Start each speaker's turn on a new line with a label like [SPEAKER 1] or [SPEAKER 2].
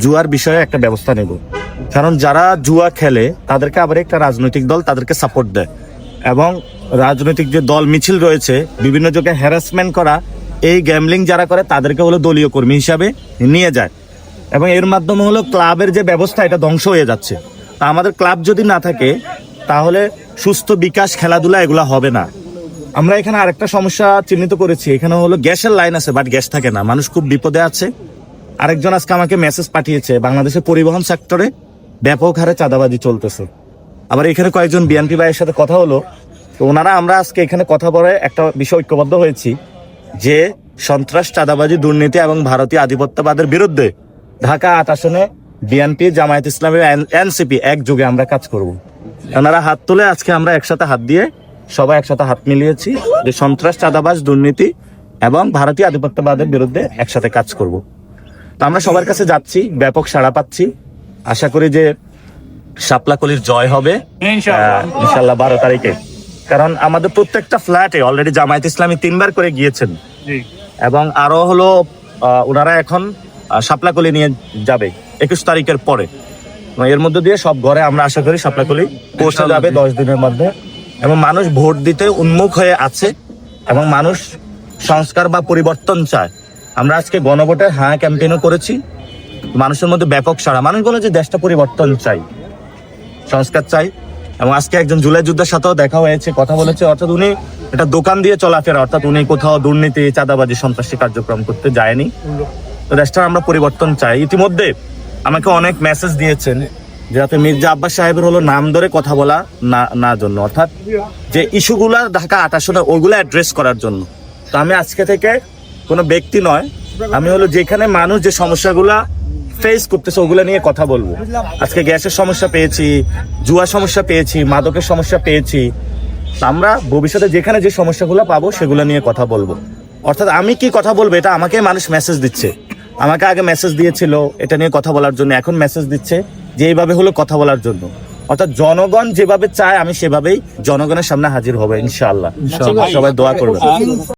[SPEAKER 1] জুয়ার বিষয়ে একটা ব্যবস্থা নেব। কারণ যারা জুয়া খেলে তাদেরকে আবার একটা রাজনৈতিক দল তাদেরকে সাপোর্ট দেয়, এবং রাজনৈতিক যে দল মিছিল রয়েছে বিভিন্ন জায়গায় হ্যারাসমেন্ট করা, এই গ্যামলিং যারা করে তাদেরকে হলো দলীয় কর্মী হিসাবে নিয়ে যায়, এবং এর মাধ্যমে হলো ক্লাবের যে ব্যবস্থা এটা ধ্বংস হয়ে যাচ্ছে। তা আমাদের ক্লাব যদি না থাকে তাহলে সুস্থ বিকাশ, খেলাধুলা এগুলা হবে না। আমরা এখানে আরেকটা সমস্যা চিহ্নিত করেছি, এখানে হলো গ্যাসের লাইন আছে বাট গ্যাস থাকে না, মানুষ খুব বিপদে আছে। আরেকজন আজকে আমাকে মেসেজ পাঠিয়েছে, বাংলাদেশের পরিবহন সেক্টরে ব্যাপক হারে চাঁদাবাজি চলতেছে। আবার এখানে কয়েকজন বিএনপি ভাইয়ের সাথে কথা হলো, তো ওনারা আমরা আজকে এখানে কথা বলে একটা বিষয় ঐক্যবদ্ধ হয়েছি যে সন্ত্রাস, চাঁদাবাজি, দুর্নীতি এবং ভারতীয় আধিপত্যবাদের বিরুদ্ধে ঢাকা ৮ আসনে বিএনপি, জামায়াত ইসলামী, এনসিপি একযোগে আমরা কাজ করব। ওনারা হাত তুলে আজকে আমরা একসাথে হাত দিয়ে সবাই একসাথে হাত মিলিয়েছি যে সন্ত্রাস, চাঁদাবাজ, দুর্নীতি এবং ভারতীয় আধিপত্যবাদের বিরুদ্ধে একসাথে কাজ করব। তো আমরা সবার কাছে যাচ্ছি, ব্যাপক সাড়া পাচ্ছি। আশা করি যে শাপলাকলির জয় হবে ইনশাল্লাহ 12 তারিখে। কারণ আমাদের প্রত্যেকটা ফ্ল্যাটে অলরেডি জামায়াত ইসলামী 3 বার করে গিয়েছেন, এবং আরো হলো ওনারা এখন শাপলাকলি নিয়ে যাবে 21 তারিখের পরে। এর মধ্যে দিয়ে সব ঘরে আমরা আশা করি শাপলাকলি পৌঁছে যাবে 10 দিনের মধ্যে, এবং মানুষ ভোট দিতে উন্মুখ হয়ে আছে এবং মানুষ সংস্কার বা পরিবর্তন চায়। আমরা আজকে গণভোটে হ্যাঁ ক্যাম্পেইনও করেছি, মানুষের মধ্যে ব্যাপক সাড়া। মানুষ বলে যে দেশটা পরিবর্তন চাই, সংস্কার চাই। এবং আজকে একজন জুলাই যোদ্ধার সাথেও দেখা হয়েছে, কথা বলেছে, অর্থাৎ উনি একটা দোকান দিয়ে চলাফেরা, অর্থাৎ উনি কোথাও দুর্নীতি, চাঁদাবাজি, সন্ত্রাসী কার্যক্রম করতে যায়নি। তো দেশটার আমরা পরিবর্তন চাই। ইতিমধ্যে আমাকে অনেক মেসেজ দিয়েছেন যাতে মির্জা আব্বাস সাহেবের হলো নাম ধরে কথা বলা না জন্য, অর্থাৎ যে ইস্যুগুলা ঢাকা ৮ আসনে ওইগুলো অ্যাড্রেস করার জন্য। তো আমি আজকে থেকে কোনো ব্যক্তি নয়, আমি হলো যেখানে মানুষ যে সমস্যাগুলা ফেস করতেছে ওগুলা নিয়ে কথা বলবো। আজকে গ্যাসের সমস্যা পেয়েছি, জুয়া সমস্যা পেয়েছি, মাদকের সমস্যা পেয়েছি। আমরা ভবিষ্যতে যেখানে যে সমস্যাগুলো পাবো সেগুলো নিয়ে কথা বলবো। অর্থাৎ আমি কি কথা বলবো এটা আমাকে মানুষ মেসেজ দিচ্ছে। আমাকে আগে মেসেজ দিয়েছিল এটা নিয়ে কথা বলার জন্য, এখন মেসেজ দিচ্ছে যে এইভাবে হলো কথা বলার জন্য। অর্থাৎ জনগণ যেভাবে চায় আমি সেভাবেই জনগণের সামনে হাজির হবো ইনশাআল্লাহ। সবাই দোয়া করবেন।